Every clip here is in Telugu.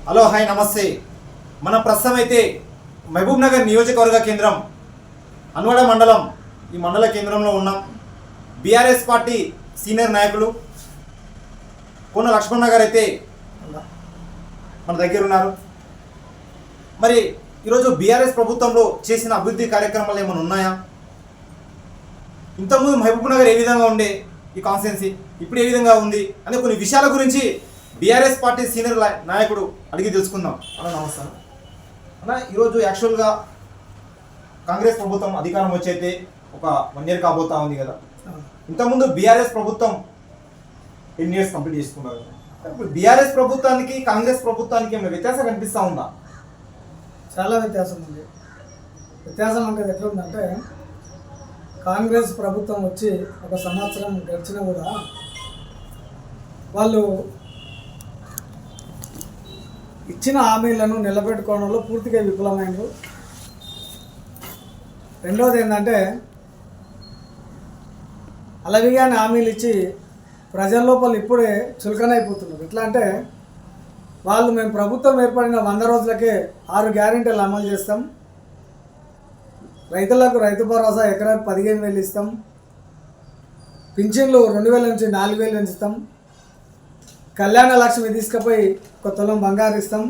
హలో హాయ్ నమస్తే. మన ప్రస్తుతం అయితే మహబూబ్ నగర్ నియోజకవర్గ కేంద్రం అన్వాడ మండలం ఈ మండల కేంద్రంలో ఉన్నాం. బీఆర్ఎస్ పార్టీ సీనియర్ నాయకులు కోన లక్ష్మణ్ గారు అయితే మన దగ్గర ఉన్నారు. మరి ఈరోజు బీఆర్ఎస్ ప్రభుత్వంలో చేసిన అభివృద్ధి కార్యక్రమాలు ఏమైనా ఉన్నాయా? ఇంతకుముందు మహబూబ్ నగర్ ఏ విధంగా ఉండే ఈ కాన్స్టిట్యున్సీ ఇప్పుడు ఏ విధంగా ఉంది అనే కొన్ని విషయాల గురించి బీఆర్ఎస్ పార్టీ సీనియర్ నాయకుడు అడిగి తెలుసుకుందాం. అన్న నమస్కారం అన్న. ఈరోజు యాక్చువల్గా కాంగ్రెస్ ప్రభుత్వం అధికారం వచ్చైతే ఒక 1 year కాబోతా ఉంది కదా. ఇంతకుముందు బీఆర్ఎస్ ప్రభుత్వం 10 years కంప్లీట్ చేసుకున్నారు. ఇప్పుడు బీఆర్ఎస్ ప్రభుత్వానికి కాంగ్రెస్ ప్రభుత్వానికి ఏమైనా వ్యత్యాసం కనిపిస్తూ ఉందా? చాలా వ్యత్యాసం ఉంది. వ్యత్యాసం అంటే ఎట్లుందంటే, కాంగ్రెస్ ప్రభుత్వం వచ్చి 1 సంవత్సరం గడిచినా కూడా వాళ్ళు ఇచ్చిన హామీలను నిలబెట్టుకోవడంలో పూర్తిగా విఫలమైనరు. రెండవది ఏంటంటే, అలవిగాని హామీలు ఇచ్చి ప్రజల లోపల ఇప్పుడే చులకనైపోతున్నారు. ఎట్లా అంటే, వాళ్ళు మేము ప్రభుత్వం ఏర్పడిన 100 రోజులకే 6 గ్యారెంటీలు అమలు చేస్తాం, రైతులకు రైతు భరోసా ఎకరాకు 15,000 ఇస్తాం, పింఛన్లు 2,000 నుంచి 4,000 పెంచుతాం, కళ్యాణ లక్ష్మి తీసుకుపోయి 1 తులం బంగారు ఇస్తాం.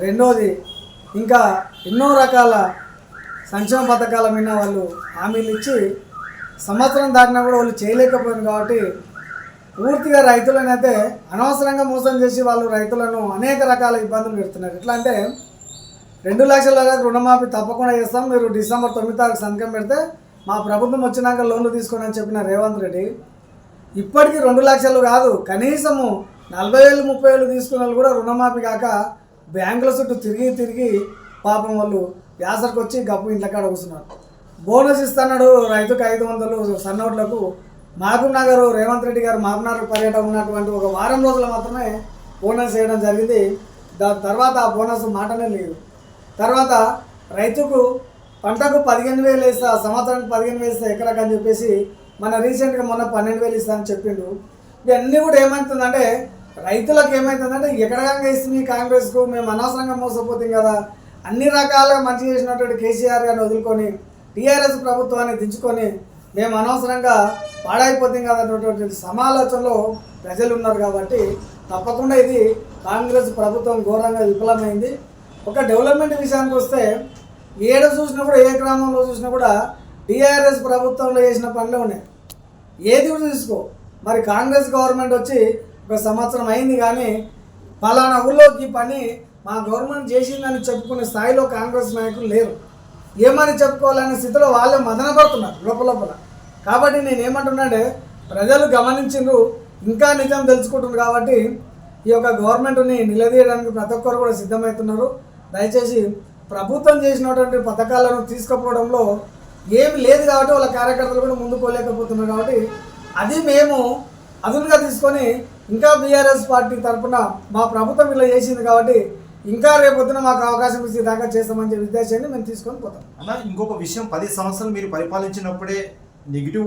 రెండోది ఇంకా ఎన్నో రకాల సంక్షేమ పథకాల మీద వాళ్ళు హామీలు ఇచ్చి సంవత్సరం దాటినా కూడా వాళ్ళు చేయలేకపోయింది. కాబట్టి పూర్తిగా రైతులనైతే అనవసరంగా మోసం చేసి వాళ్ళు రైతులను అనేక రకాల ఇబ్బందులు పెడుతున్నారు. ఎట్లా అంటే, 2 లక్షల వరకు రుణమాఫీ తప్పకుండా చేస్తాం, మీరు December 9 సంతకం పెడితే మా ప్రభుత్వం వచ్చినాక లోన్లు తీసుకోండి అని చెప్పిన రేవంత్ రెడ్డి ఇప్పటికీ 2 లక్షలు కాదు, కనీసము 40,000 30,000 తీసుకున్న వాళ్ళు కూడా రుణమాఫీ కాక బ్యాంకుల చుట్టూ తిరిగి పాపం వాళ్ళు వ్యాసరికి వచ్చి గప్పు ఇంట్ల కాడ కూర్చున్నారు. బోనస్ ఇస్తున్నాడు రైతుకు 500 సన్నోట్లకు. మహబూబ్ నగర్ రేవంత్ రెడ్డి గారు మహబూబ్ నగర్ పర్యటన ఉన్నటువంటి 1 వారం రోజులు మాత్రమే బోనస్ వేయడం జరిగింది. దాని తర్వాత ఆ బోనస్ మాటనే లేదు. తర్వాత రైతుకు పంటకు 15,000 ఇస్తా, సంవత్సరానికి 15,000 ఇస్తా ఎకరాకు అని చెప్పేసి మన రీసెంట్గా మొన్న 12,000 ఇస్తా అని చెప్పిండు. ఇవన్నీ కూడా ఏమవుతుందంటే, రైతులకు ఏమవుతుందంటే, ఎక్కడగా ఇస్తుంది కాంగ్రెస్కు, మేము అనవసరంగా మోసపోతాం కదా, అన్ని రకాలుగా మంచి చేసినటువంటి కేసీఆర్ గారిని వదులుకొని టీఆర్ఎస్ ప్రభుత్వాన్ని దించుకొని మేము అనవసరంగా పాడైపోతాం కదా అన్నటువంటి సమాలోచనలో ప్రజలు ఉన్నారు. కాబట్టి తప్పకుండా ఇది కాంగ్రెస్ ప్రభుత్వం ఘోరంగా విఫలమైంది. ఒక డెవలప్మెంట్ విషయానికి వస్తే, ఏడ చూసినా కూడా ఏ గ్రామంలో చూసినా కూడా టీఆర్ఎస్ ప్రభుత్వంలో చేసిన పనులే ఉన్నాయి. ఏది కూడా తీసుకో, మరి కాంగ్రెస్ గవర్నమెంట్ వచ్చి 1 సంవత్సరం అయింది కానీ ఫలానా ఊళ్ళో ఈ పని మా గవర్నమెంట్ చేసిందని చెప్పుకునే స్థాయిలో కాంగ్రెస్ నాయకులు లేరు. ఏమని చెప్పుకోవాలనే స్థితిలో వాళ్ళే మదనపడుతున్నారు లోపల. కాబట్టి నేను ఏమంటున్నాడే, ప్రజలు గమనించిండ్రు, ఇంకా నిజం తెలుసుకుంటున్నారు. కాబట్టి ఈ యొక్క గవర్నమెంట్ని నిలదీయడానికి ప్రతి ఒక్కరు కూడా సిద్ధమవుతున్నారు. దయచేసి ప్రభుత్వం చేసినటువంటి పథకాలను తీసుకుపోవడంలో ఏమి లేదు కాబట్టి వాళ్ళ కార్యకర్తలు కూడా ముందుకోలేకపోతున్నారు. కాబట్టి అది మేము అదునుగా తీసుకొని ఇంకా బీఆర్ఎస్ పార్టీ తరఫున మా ప్రభుత్వం ఇలా చేసింది కాబట్టి ఇంకా రేపొద్దున మాకు అవకాశం ఇస్తే దాకా చేస్తామని చెప్పి ఉద్దేశాన్ని మేము తీసుకొని పోతాం. అన్న, ఇంకొక విషయం, 10 సంవత్సరాలు మీరు పరిపాలించినప్పుడే నెగిటివ్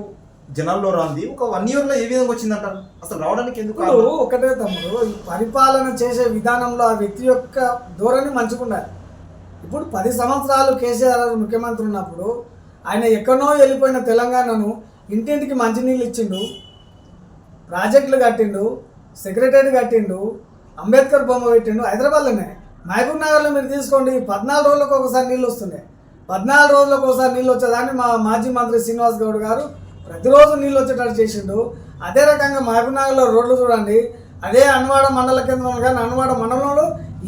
జనాల్లో రాంది ఒక 1 yearలో ఏ విధంగా వచ్చిందంటారు? అసలు రావడానికి ఎందుకు? ఒకటే తమ్ముడు, ఈ పరిపాలన చేసే విధానంలో ఆ వ్యక్తి యొక్క ధోరణి మంచుకున్నారు. ఇప్పుడు 10 సంవత్సరాలు కేసీఆర్ ముఖ్యమంత్రి ఉన్నప్పుడు ఆయన ఎక్కడో వెళ్ళిపోయిన తెలంగాణను ఇంటింటికి మంచినీళ్ళు ఇచ్చిండు, ప్రాజెక్టులు కట్టిండు, సెక్రటరీ కట్టిండు, అంబేద్కర్ బొమ్మ పెట్టిండు. హైదరాబాద్లోనే మహబూబ్ నగర్లో మీరు తీసుకోండి, 14 రోజులకు ఒకసారి నీళ్ళు వస్తున్నాయి. 14 రోజులకు ఒకసారి నీళ్ళు వచ్చేదాన్ని మా మాజీ మంత్రి శ్రీనివాస్ గౌడ్ గారు ప్రతిరోజు నీళ్ళు వచ్చేటట్టు చేసిండు. అదే రకంగా మహబూబ్ నగర్లో రోడ్లు చూడండి, అదే అన్వాడ మండల కేంద్రంలో కానీ అన్వాడ మండలంలో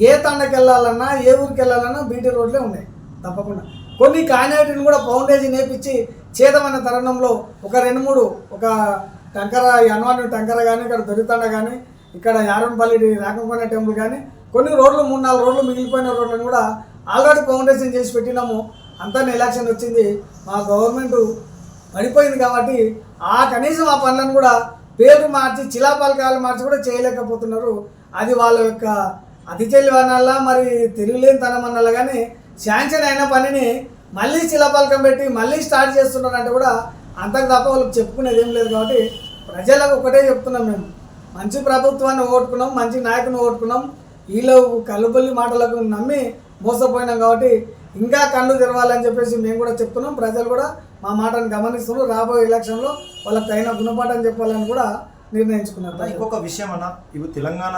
ఏ తండకి వెళ్ళాలన్నా ఏ ఊరికి వెళ్ళాలన్నా బీటీ రోడ్లే ఉన్నాయి. తప్పకుండా కొన్ని కాయినాటిని కూడా ఫౌండేషన్ వేపించి చేద్దామనే తరుణంలో ఒక 2-3 ఒక టంకర అన్వాడ టంకర కానీ, ఇక్కడ దొరితండ కానీ, ఇక్కడ యారన్పల్లి రాకంకొండ టెంపుల్ కానీ కొన్ని రోడ్లు 3-4 రోడ్లు మిగిలిపోయిన రోడ్లను కూడా ఆల్రెడీ ఫౌండేషన్ చేసి పెట్టినాము. అంతా ఎలక్షన్ వచ్చింది, మా గవర్నమెంట్ పడిపోయింది కాబట్టి ఆ కనీసం ఆ పనులను కూడా పేరు మార్చి శిలాపలకాలు మార్చి కూడా చేయలేకపోతున్నారు. అది వాళ్ళ యొక్క అతి తెలివనాల మరి తెలియలేనితనం అనాల కానీ శాంక్షన్ అయిన పనిని మళ్ళీ శిలాపలకం పెట్టి మళ్ళీ స్టార్ట్ చేస్తున్నారంటే కూడా అంతకు తప్ప వాళ్ళకి చెప్పుకునేది ఏం లేదు. కాబట్టి ప్రజలకు ఒకటే చెప్తున్నాం, మేము మంచి ప్రభుత్వాన్ని ఓటుకున్నాం, మంచి నాయకుని ఓటుకున్నాం, వీళ్ళు కల్లుబొల్లి మాటలకు నమ్మి మోసపోయినాం కాబట్టి ఇంకా కళ్ళు తెరవాలని చెప్పేసి మేము కూడా చెప్తున్నాం. ప్రజలు కూడా మా మాటను గమనిస్తున్నారు. రాబోయే ఎలక్షన్లో వాళ్ళకి తగిన గుణపాఠం చెప్పాలని కూడా నిర్ణయించుకున్నారు. ఇంకొక విషయం అన్న, ఇప్పుడు తెలంగాణ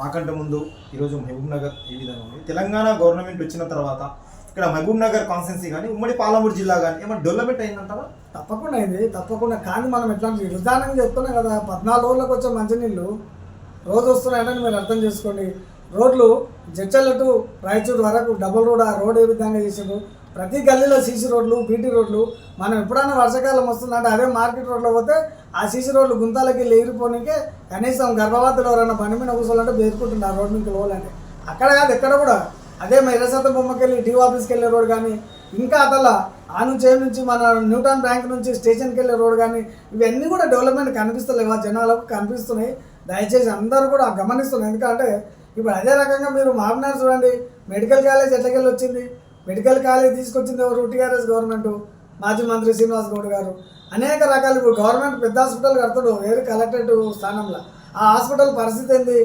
రాకంటే ముందు ఈరోజు మహబూబ్ నగర్ ఏ విధంగా ఉంది, తెలంగాణ గవర్నమెంట్ వచ్చిన తర్వాత ఇక్కడ మహబూబ్ నగర్ కాన్స్టిట్యున్సీ కానీ ఉమ్మడి పాలమూరు జిల్లా కానీ ఏమైనా డెవలప్మెంట్ అయిందంటారా? తప్పకుండా అయింది, తప్పకుండా. కానీ మనం ఎట్లాంటి విధానంగా చెప్తున్నాం కదా, 14 రోజులకు వచ్చే మంచినీళ్ళు రోజు వస్తున్నాయంటే మీరు అర్థం చేసుకోండి. రోడ్లు జడ్చర్ల టు రాయచూరు వరకు డబుల్ రోడ్, ఆ రోడ్ ఏ విధంగా చేసిండ్రు. ప్రతి గల్లీలో సీసీ రోడ్లు, బీటీ రోడ్లు. మనం ఎప్పుడైనా వర్షాకాలం వస్తుందంటే అదే మార్కెట్ రోడ్లో పోతే ఆ సీసీ రోడ్లు గుంతాలకి ఎగిరిపోనికే కనీసం గర్భవతులు ఎవరైనా బండి మీద కూర్చోవాలంటే బెదిరిపోతుంది ఆ రోడ్ నుంచి పోవాలంటే. అక్కడ కాదు, ఎక్కడ కూడా అదే మా ఎర్రశాతం బొమ్మకి వెళ్ళి టీ ఆఫీస్కి వెళ్ళే రోడ్ కానీ, ఇంకా అతల ఆ నుంచి ఏం నుంచి మన న్యూటన్ బ్యాంక్ నుంచి స్టేషన్కి వెళ్ళే రోడ్ కానీ, ఇవన్నీ కూడా డెవలప్మెంట్ కనిపిస్తలేవు, జనాలకు కనిపిస్తున్నాయి. దయచేసి అందరూ కూడా గమనిస్తున్నారు. ఎందుకంటే ఇప్పుడు అదే రకంగా మీరు మారినారు చూడండి, మెడికల్ కాలేజ్ ఎట్లకెళ్ళి వచ్చింది. మెడికల్ కాలేజ్ తీసుకొచ్చింది ఎవరు? టీఆర్ఎస్ గవర్నమెంట్, మాజీ మంత్రి శ్రీనివాస్ గౌడ్ గారు. అనేక రకాలు ఇప్పుడు గవర్నమెంట్ పెద్ద హాస్పిటల్ కడతాడు వేరే కలెక్టరేట్ స్థానంలో. ఆ హాస్పిటల్ పరిస్థితి ఏంది?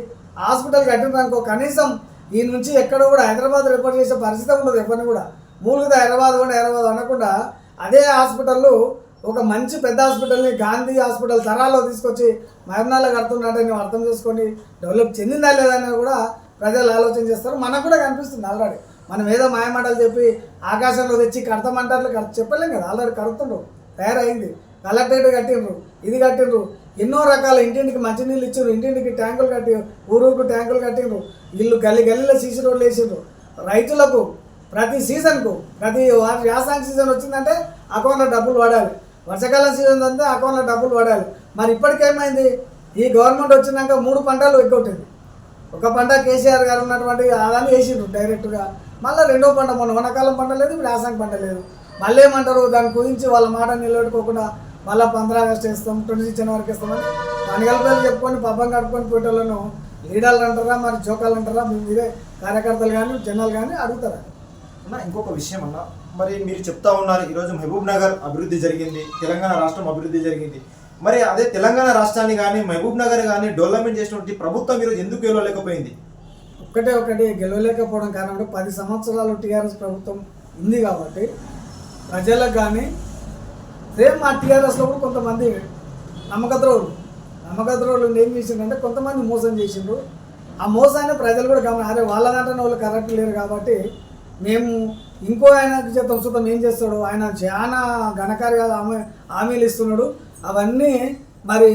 హాస్పిటల్ కట్టినాకో కనీసం ఈ నుంచి ఎక్కడ కూడా హైదరాబాద్ రిపోర్ట్ చేసే పరిస్థితి ఉండదు. ఎవరిని కూడా మూలుగుదా హైదరాబాద్ అనకుండా అదే హాస్పిటల్ ఒక మంచి పెద్ద హాస్పిటల్ని గాంధీ హాస్పిటల్ తరాల్లో తీసుకొచ్చి మహబూబ్నగర్లో కడుతున్నట్టు నువ్వు అర్థం చేసుకొని డెవలప్ చెందిందా లేదని కూడా ప్రజలు ఆలోచన చేస్తారు. మనకు కూడా కనిపిస్తుంది ఆల్రెడీ. మనం ఏదో మాయమాటలు చెప్పి ఆకాశంలో తెచ్చి కడతామంటారు, చెప్పలేం కదా. ఆల్రెడీ కడుతుండ్రు, తయారైంది. కలెక్టరేట్ కట్టిండ్రు, ఇది కట్టిండ్రు, ఎన్నో రకాల ఇంటింటికి మంచినీళ్ళు ఇచ్చిండ్రు, ఇంటింటికి ట్యాంకులు కట్టి ఊరుకు ట్యాంకులు కట్టిండ్రు, ఇల్లు గల్లీలో సీసీ రోడ్లు వేసిండ్రు. రైతులకు ప్రతి సీజన్కు ప్రతి వ్యవసాయ సీజన్ వచ్చిందంటే అకౌంట్లో డబ్బులు పడాలి. వర్షాకాలం సీజన్ అంతా అకౌంట్లో డబ్బులు పడాలి. మరి ఇప్పటికేమైంది? ఈ గవర్నమెంట్ వచ్చినాక 3 పంటలు ఎగ్గొట్టింది. ఒక పంట కేసీఆర్ గారు ఉన్నటువంటి అదాన్ని వేసిండ్రు డైరెక్ట్గా. మళ్ళీ రెండో పంట, మొన్న వనకాలం పంట లేదు, ఇప్పుడు యాసంగి పంట లేదు. మళ్ళీ ఏమంటారు? దాని గురించి వాళ్ళ మాట నిలబెట్టుకోకుండా మళ్ళీ 15 ఆగస్టు వేస్తాం, 26 జనవరికి వేస్తామని అనగలపల్లి చెప్పుకొని పబ్బం కట్టుకొని పోయేటోళ్ళను లీడర్లు అంటారా, మరి జోకాలు అంటారా, మీరే కార్యకర్తలు కానీ జనాలు కానీ అడుగుతారా? అన్న ఇంకొక విషయం అన్న, మరి మీరు చెప్తా ఉన్నారు ఈరోజు మహబూబ్ నగర్ అభివృద్ధి జరిగింది, తెలంగాణ రాష్ట్రం అభివృద్ధి జరిగింది. మరి అదే తెలంగాణ రాష్ట్రాన్ని కానీ మహబూబ్ నగర్ కానీ డెవలప్మెంట్ చేసినటువంటి ప్రభుత్వం ఈరోజు ఎందుకు గెలవలేకపోయింది? ఒకటి గెలవలేకపోవడం కారణం 10 సంవత్సరాలు టీఆర్ఎస్ ప్రభుత్వం ఉంది కాబట్టి ప్రజలకు కానీ సేమ్ మా టీఆర్ఎస్లో కూడా కొంతమంది నమ్మకద్రోహులు ఏం చేసిండ్రంటే కొంతమంది మోసం చేసిండ్రు. ఆ మోసాన్ని ప్రజలు కూడా అరే వాళ్ళ దాంట్లో వాళ్ళు కరెక్ట్ లేరు కాబట్టి మేము ఇంకో ఆయనకి చెప్తాం, చూద్దాం ఏం చేస్తాడు, ఆయన చాలా ఘనకార్యాలు హామీలు ఇస్తున్నాడు, అవన్నీ మరి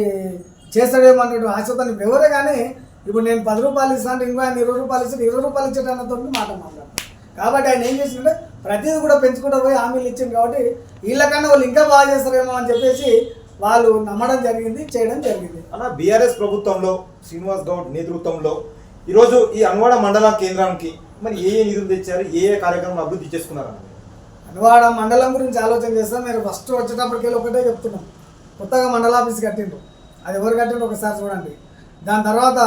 చేస్తాడేమన్నాడు ఆశతో ఎవరే. కానీ ఇప్పుడు నేను 10 రూపాయలు ఇస్తాను, ఇంకో ఆయన 20 రూపాయలు ఇస్తాను, 20 రూపాయలు ఇచ్చేటతో మాట్లాడతాను. కాబట్టి ఆయన ఏం చేసిండే ప్రతిదీ కూడా పెంచుకుంటూ పోయి హామీలు ఇచ్చింది. కాబట్టి వీళ్ళకన్నా వాళ్ళు ఇంకా బాగా చేస్తారేమో అని చెప్పేసి వాళ్ళు నమ్మడం జరిగింది, చేయడం జరిగింది. అలా బీఆర్ఎస్ ప్రభుత్వంలో శ్రీనివాస్ గౌడ్ నేతృత్వంలో ఈరోజు ఈ అన్వాడ మండల కేంద్రానికి మరి ఏ నిధులు తెచ్చారు, ఏ కార్యక్రమం అభివృద్ధి చేసుకున్నారు? అన్వాడ మండలం గురించి ఆలోచన చేస్తాం. మీరు ఫస్ట్ వచ్చేటప్పటికెళ్ళి ఒకటే చెప్తున్నాం, కొత్తగా మండల ఆఫీస్ కట్టిండ్రు. అది ఎవరు కట్టిండ్రు ఒకసారి చూడండి. దాని తర్వాత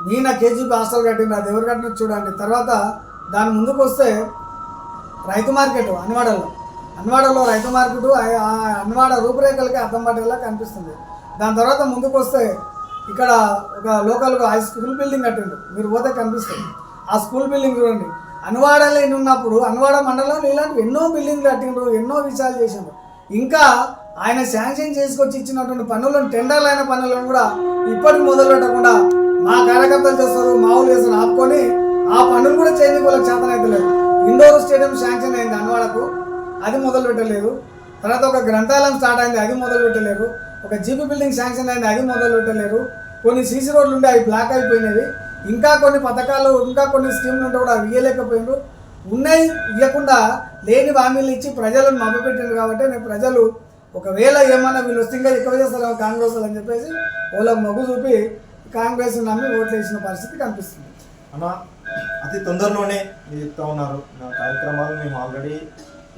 మీనా కేజీపీ హాస్టల్ కట్టిండ్రు, అది ఎవరు కట్టినట్టు చూడండి. తర్వాత దాని ముందుకు వస్తే రైతు మార్కెట్ అన్వాడలో రైతు మార్కెట్ అన్వాడ రూపురేఖలకి అర్థం పట్టేలా కనిపిస్తుంది. దాని తర్వాత ముందుకు వస్తే ఇక్కడ ఒక లోకల్గా హై స్కూల్ బిల్డింగ్ కట్టిండు, మీరు పోతే కనిపిస్తుంది. ఆ స్కూల్ బిల్డింగ్ చూడండి. అన్వాడలో ఉన్నప్పుడు అన్వాడ మండలంలో ఇలాంటి ఎన్నో బిల్డింగ్లు కట్టిండ్రు, ఎన్నో విషయాలు చేసిండ్రు. ఇంకా ఆయన శాంక్షన్ చేసుకొచ్చి ఇచ్చినటువంటి పనులను, టెండర్లు అయిన పనులను కూడా ఇప్పటికి మొదలు పెట్టకుండా మా కార్యకర్తలు చేస్తారు, మా ఊళ్ళు చేస్తారు ఆపుకొని ఆ పనులు కూడా చేయడానికి వాళ్ళకి చేతన అయితే లేదు. ఇండోర్ స్టేడియం శాంక్షన్ అయింది అన్వాడకు, అది మొదలు పెట్టలేదు. తర్వాత ఒక గ్రంథాలయం స్టార్ట్ అయింది, అది మొదలు పెట్టలేరు. ఒక జీపీ బిల్డింగ్ శాంక్షన్ అయింది, అది మొదలు పెట్టలేరు. కొన్ని సీసీ రోడ్లు ఉండే అవి బ్లాక్ అయిపోయినవి. ఇంకా కొన్ని పథకాలు, ఇంకా కొన్ని స్కీమ్లు ఉంటే కూడా అవి ఇవ్వలేకపోయినారు. ఉన్నాయి ఇవ్వకుండా లేని హామీలు ఇచ్చి ప్రజలను మభ్యపెట్టిండ్రు. కాబట్టి నేను ప్రజలు ఒకవేళ ఏమన్నా వీళ్ళు వస్తే ఇంకా ఎక్కువ చేస్తారు కాంగ్రెస్ అని చెప్పేసి వాళ్ళకి మొగ్గు చూపి కాంగ్రెస్ నమ్మి ఓట్లు వేసిన పరిస్థితి కనిపిస్తుంది. అన్న అతి తొందరలోనే మీరు చెప్తా ఉన్నారు, నా కార్యక్రమాలు మేము ఆల్రెడీ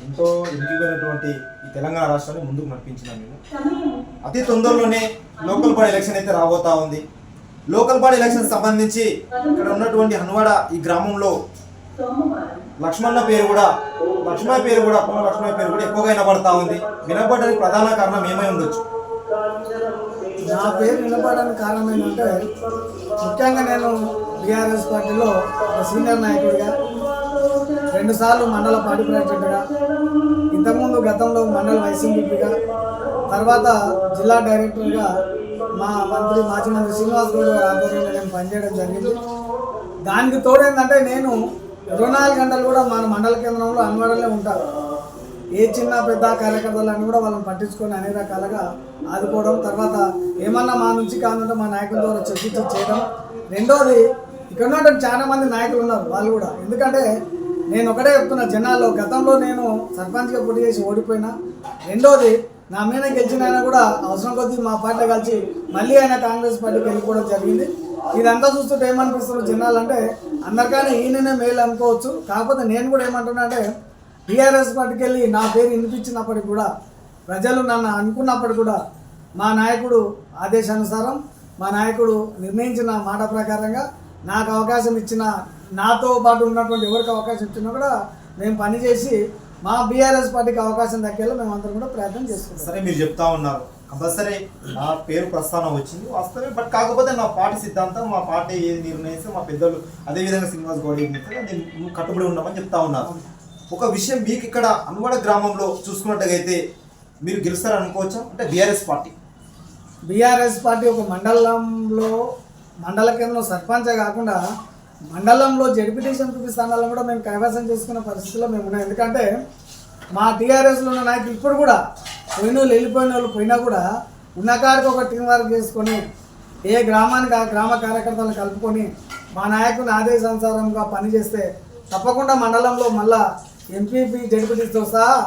ఎంతో ఎంపికైనటువంటి ఈ తెలంగాణ రాష్ట్రాన్ని ముందుకు నడిపించినాం. మేము అతి తొందరలోనే లోకల్ బాడీ ఎలక్షన్ అయితే రాబోతా ఉంది. లోకల్ బాడీ ఎలక్షన్ సంబంధించి ఇక్కడ ఉన్నటువంటి హన్వాడ ఈ గ్రామంలో లక్ష్మయ్య పేరు కూడా కొమ్మ లక్ష్మయ్య పేరు కూడా ఎక్కువగా వినపడతా ఉంది. వినపడడానికి ప్రధాన కారణం ఏమై ఉండొచ్చు? నా పేరు వినపడడానికి కారణం ఏంటంటే ముఖ్యంగా నేను టీఆర్ఎస్ పార్టీలో ఒక సీనియర్ నాయకుడిగా, 2 సార్లు మండల పార్టీ ప్రెసిడెంట్గా, ఇంతకుముందు గతంలో మండల వైసీపీగా, తర్వాత జిల్లా డైరెక్టర్గా మా మాజీ మంత్రి శ్రీనివాస్ గౌడ్ గారి ఆధ్వర్యంలో నేను పనిచేయడం జరిగింది. దానికి తోడేందంటే నేను 24 గంటలు కూడా మన మండల కేంద్రంలో అన్వాడలే ఉంటాను. ఏ చిన్న పెద్ద కార్యకర్తలన్నీ కూడా వాళ్ళని పట్టించుకొని అన్ని రకాలుగా ఆదుకోవడం, తర్వాత ఏమన్నా మా నుంచి కాదంటే మా నాయకుల ద్వారా చర్చించి చేయడం. రెండోది, ఇక్కడ ఉన్నటువంటి చాలా మంది నాయకులు ఉన్నారు, వాళ్ళు కూడా, ఎందుకంటే నేను ఒకటే చెప్తున్నా, జనాల్లో గతంలో నేను సర్పంచ్గా పోటీ చేసి ఓడిపోయినా, రెండోది నా మీద గెలిచిన ఆయన కూడా అవసరం కొద్దీ మా పార్టీ కలిసి మళ్ళీ ఆయన కాంగ్రెస్ పార్టీకి వెళ్ళిపోవడం జరిగింది. ఇదంతా చూస్తుంటే ఏమనిపిస్తుంది జనాలు అంటే, అందరికన్నా ఈయననే మేలు అనుకోవచ్చు. కాకపోతే నేను కూడా ఏమంటున్నా అంటే, టీఆర్ఎస్ పార్టీకి వెళ్ళి నా పేరు వినిపించినప్పటికి కూడా, ప్రజలు నన్ను అనుకున్నప్పటికి కూడా, మా నాయకుడు ఆదేశానుసారం, మా నాయకుడు నిర్ణయించిన మాట ప్రకారంగా నాకు అవకాశం ఇచ్చిన, నాతో పాటు ఉన్నటువంటి ఎవరికి అవకాశం ఇచ్చినా కూడా మేము పనిచేసి మా బీఆర్ఎస్ పార్టీకి అవకాశం దక్కేలా మేమందరం కూడా ప్రయత్నం చేసుకుంటాం. సరే, మీరు చెప్తా ఉన్నారు కంపల్సరీ నా పేరు ప్రస్థానం వచ్చింది వాస్తవే, బట్ కాకపోతే నా పార్టీ సిద్ధాంతం, మా పార్టీ ఏది నిర్ణయిస్తే మా పెద్దలు అదేవిధంగా శ్రీనివాస్ గౌడ్ నేను కట్టుబడి ఉన్నామని చెప్తా ఉన్నారు. ఒక విషయం, మీకు ఇక్కడ అన్వాడ గ్రామంలో చూసుకున్నట్టుగైతే మీరు గెలుస్తారని అనుకోవచ్చా? అంటే బీఆర్ఎస్ పార్టీ ఒక మండల కేంద్రంలో సర్పంచే కాకుండా మండలంలో జడ్పీటీసీ ఎంపీ స్థానాలను కూడా మేము కైవసం చేసుకున్న పరిస్థితిలో మేము ఉన్నాం. ఎందుకంటే మా టీఆర్ఎస్లో ఉన్న నాయకులు ఇప్పుడు కూడా వెళ్ళిపోయిన వాళ్ళు పోయినా కూడా ఉన్నకాడికి ఒక టీం వర్క్ చేసుకొని ఏ గ్రామానికి ఆ గ్రామ కార్యకర్తలను కలుపుకొని మా నాయకుని ఆదేశానుసారంగా పనిచేస్తే తప్పకుండా మండలంలో మళ్ళా ఎంపీపీ జడ్పీటీసీతో సహా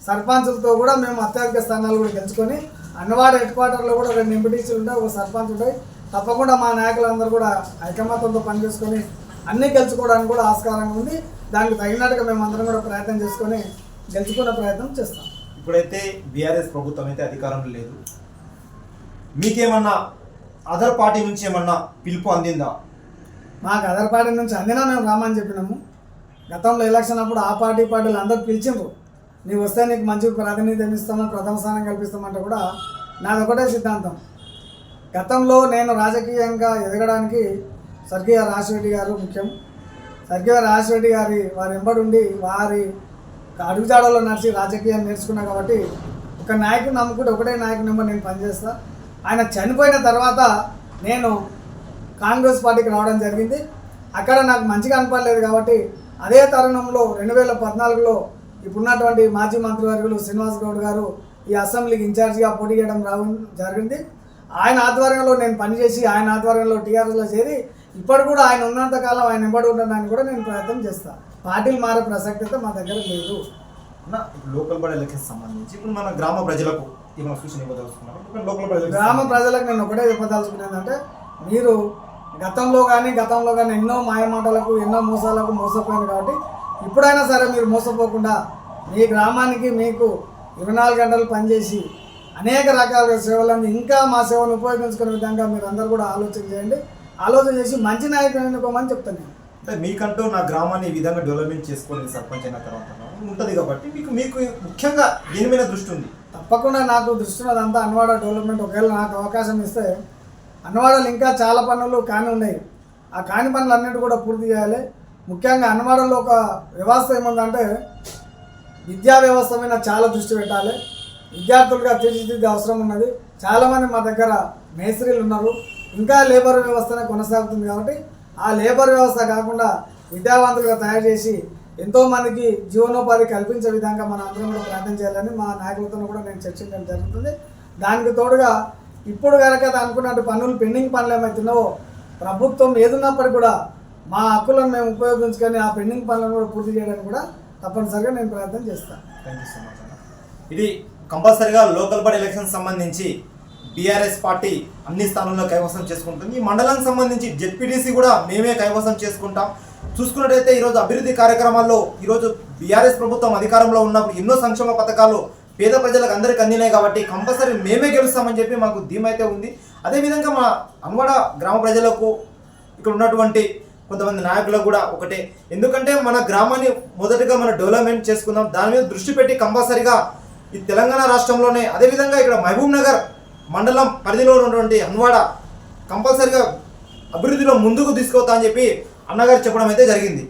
సర్పంచులతో కూడా మేము అత్యధిక స్థానాలు కూడా గెలుచుకొని, అన్నవాడ హెడ్ క్వార్టర్లో కూడా 2 ఎంపీటీసీలు ఉంటాయి, ఒక సర్పంచ్ ఉంటాయి. తప్పకుండా మా నాయకులందరూ కూడా ఐకమత్యంతో పనిచేసుకొని అన్నీ గెలుచుకోవడానికి కూడా ఆస్కారంగా ఉంది. దానికి తగినట్టుగా మేము అందరం కూడా ప్రయత్నం చేసుకొని గెలుచుకునే ప్రయత్నం చేస్తాం. ఇప్పుడైతే బీఆర్ఎస్ ప్రభుత్వం అయితే అధికారం లేదు, మీకేమన్నా అదర్ పార్టీ నుంచి ఏమన్నా పిలుపు అందిందా? మాకు అదర్ పార్టీ నుంచి అందినా మేము రామని చెప్పినాము. గతంలో ఎలక్షన్ అప్పుడు ఆ పార్టీలు అందరూ పిలిచిండ్రు, నీవు వస్తే నీకు మంచి ప్రాతినిధ్యం ఇస్తాము, ప్రథమ స్థానం కల్పిస్తామంటే కూడా నాదొకటే సిద్ధాంతం. గతంలో నేను రాజకీయంగా ఎదగడానికి స్వర్గీయ రాజశేఖర్ గారు ముఖ్యం. స్వర్గీయ రాజశేఖర్ గారి వారి వెంబడి ఉండి వారి అడుగుజాడలో నడిచి రాజకీయాన్ని నేర్చుకున్నా కాబట్టి ఒక నాయకుని నమ్ముకుంటే ఒకటే నాయకుని నెంబర్ నేను పనిచేస్తా. ఆయన చనిపోయిన తర్వాత నేను కాంగ్రెస్ పార్టీకి రావడం జరిగింది. అక్కడ నాకు మంచిగా అనిపడలేదు కాబట్టి అదే తరుణంలో 2014లో ఇప్పుడున్నటువంటి మాజీ మంత్రివర్యులు శ్రీనివాస్ గౌడ్ గారు ఈ అసెంబ్లీకి ఇన్ఛార్జిగా పోటీ చేయడం జరిగింది. ఆయన ఆధ్వర్యంలో నేను పనిచేసి ఆయన ఆధ్వర్యంలో టీఆర్ఎస్లో చేరి ఇప్పుడు కూడా ఆయన ఉన్నంతకాలం ఆయన వెంబడి ఉండడానికి కూడా నేను ప్రయత్నం చేస్తాను. పార్టీలు మారే ప్రసక్తి అయితే మా దగ్గర లేదు. లోకల్ బాడీ ఎలక్షన్స్ సంబంధించి ఇప్పుడు మన గ్రామ ప్రజలకు ఏమైనా సూచన ఇవ్వదలుచుకున్నాను? గ్రామ ప్రజలకు నేను ఒకటే చెప్పదలుచుకునేది అంటే, మీరు గతంలో కానీ ఎన్నో మాయమాటలకు ఎన్నో మోసాలకు మోసపోయారు కాబట్టి ఇప్పుడైనా సరే మీరు మోసపోకుండా మీ గ్రామానికి మీకు 24 గంటలు పనిచేసి అనేక రకాల సేవలను ఇంకా మా సేవలను ఉపయోగించుకునే విధంగా మీరు అందరూ కూడా ఆలోచన చేయండి. ఆలోచన చేసి మంచి నాయకులు ఎన్నుకోమని చెప్తాను నేను. అంటే మీకంటూ నా గ్రామాన్ని ఈ విధంగా డెవలప్మెంట్ చేసుకొని సర్పంచ్ అయిన తర్వాత ఉంటుంది కాబట్టి మీకు ముఖ్యంగా దీని మీద దృష్టి ఉంది. తప్పకుండా నాకు దృష్టి ఉన్నదంతా అన్నవాడ డెవలప్మెంట్. ఒకవేళ నాకు అవకాశం ఇస్తే అన్నవాడలు ఇంకా చాలా పనులు కాని ఉన్నాయి, ఆ కాని పనులు అన్నిటి కూడా పూర్తి చేయాలి. ముఖ్యంగా అన్నవాడలో ఒక వ్యవస్థ ఏముందంటే, విద్యా వ్యవస్థ మీద చాలా దృష్టి పెట్టాలి. విద్యార్థులుగా తీర్చిదిద్దే అవసరం ఉన్నది. చాలామంది మా దగ్గర మేస్త్రీలు ఉన్నారు, ఇంకా లేబర్ వ్యవస్థనే కొనసాగుతుంది కాబట్టి ఆ లేబర్ వ్యవస్థ కాకుండా విద్యావంతులుగా తయారు చేసి ఎంతోమందికి జీవనోపాధి కల్పించే విధంగా మన అందరం కూడా ప్రయత్నం చేయాలని మా నాయకులతో కూడా నేను చర్చించడం జరుగుతుంది. దానికి తోడుగా ఇప్పుడు కనుక అనుకున్నట్టు పనులు పెండింగ్ పనులు ఏమవుతున్నావో ప్రభుత్వం ఏదున్నప్పటికీ కూడా మా హక్కులను మేము ఉపయోగించుకొని ఆ పెండింగ్ పనులను కూడా పూర్తి చేయడానికి కూడా తప్పనిసరిగా నేను ప్రయత్నం చేస్తాను. థ్యాంక్ యూ సో మచ్ అన్న. ఇది కంపల్సరీగా లోకల్ బాడీ ఎలక్షన్ సంబంధించి బీఆర్ఎస్ పార్టీ అన్ని స్థానాల్లో కైవసం చేసుకుంటుంది. ఈ మండలానికి సంబంధించి జెడ్పీటీసీ కూడా మేమే కైవసం చేసుకుంటాం. చూసుకున్నట్టయితే ఈరోజు అభివృద్ధి కార్యక్రమాల్లో ఈరోజు బీఆర్ఎస్ ప్రభుత్వం అధికారంలో ఉన్నప్పుడు ఎన్నో సంక్షేమ పథకాలు పేద ప్రజలకు అందరికీ అందినాయి కాబట్టి కంపల్సరీ మేమే గెలుస్తామని చెప్పి మాకు ధీమా అయితే ఉంది. అదేవిధంగా మా అన్వాడ గ్రామ ప్రజలకు ఇక్కడ ఉన్నటువంటి కొంతమంది నాయకులకు కూడా ఒకటే, ఎందుకంటే మన గ్రామాన్ని మొదటగా మనం డెవలప్మెంట్ చేసుకుందాం, దాని మీద దృష్టి పెట్టి కంపల్సరీగా ఈ తెలంగాణ రాష్ట్రంలోనే అదేవిధంగా ఇక్కడ మహబూబ్ నగర్ మండలం పరిధిలో ఉన్నటువంటి అన్వాడ కంపల్సరీగా అభివృద్ధిలో ముందుకు తీసుకొస్తా అని చెప్పి అన్నగారు చెప్పడం అయితే జరిగింది.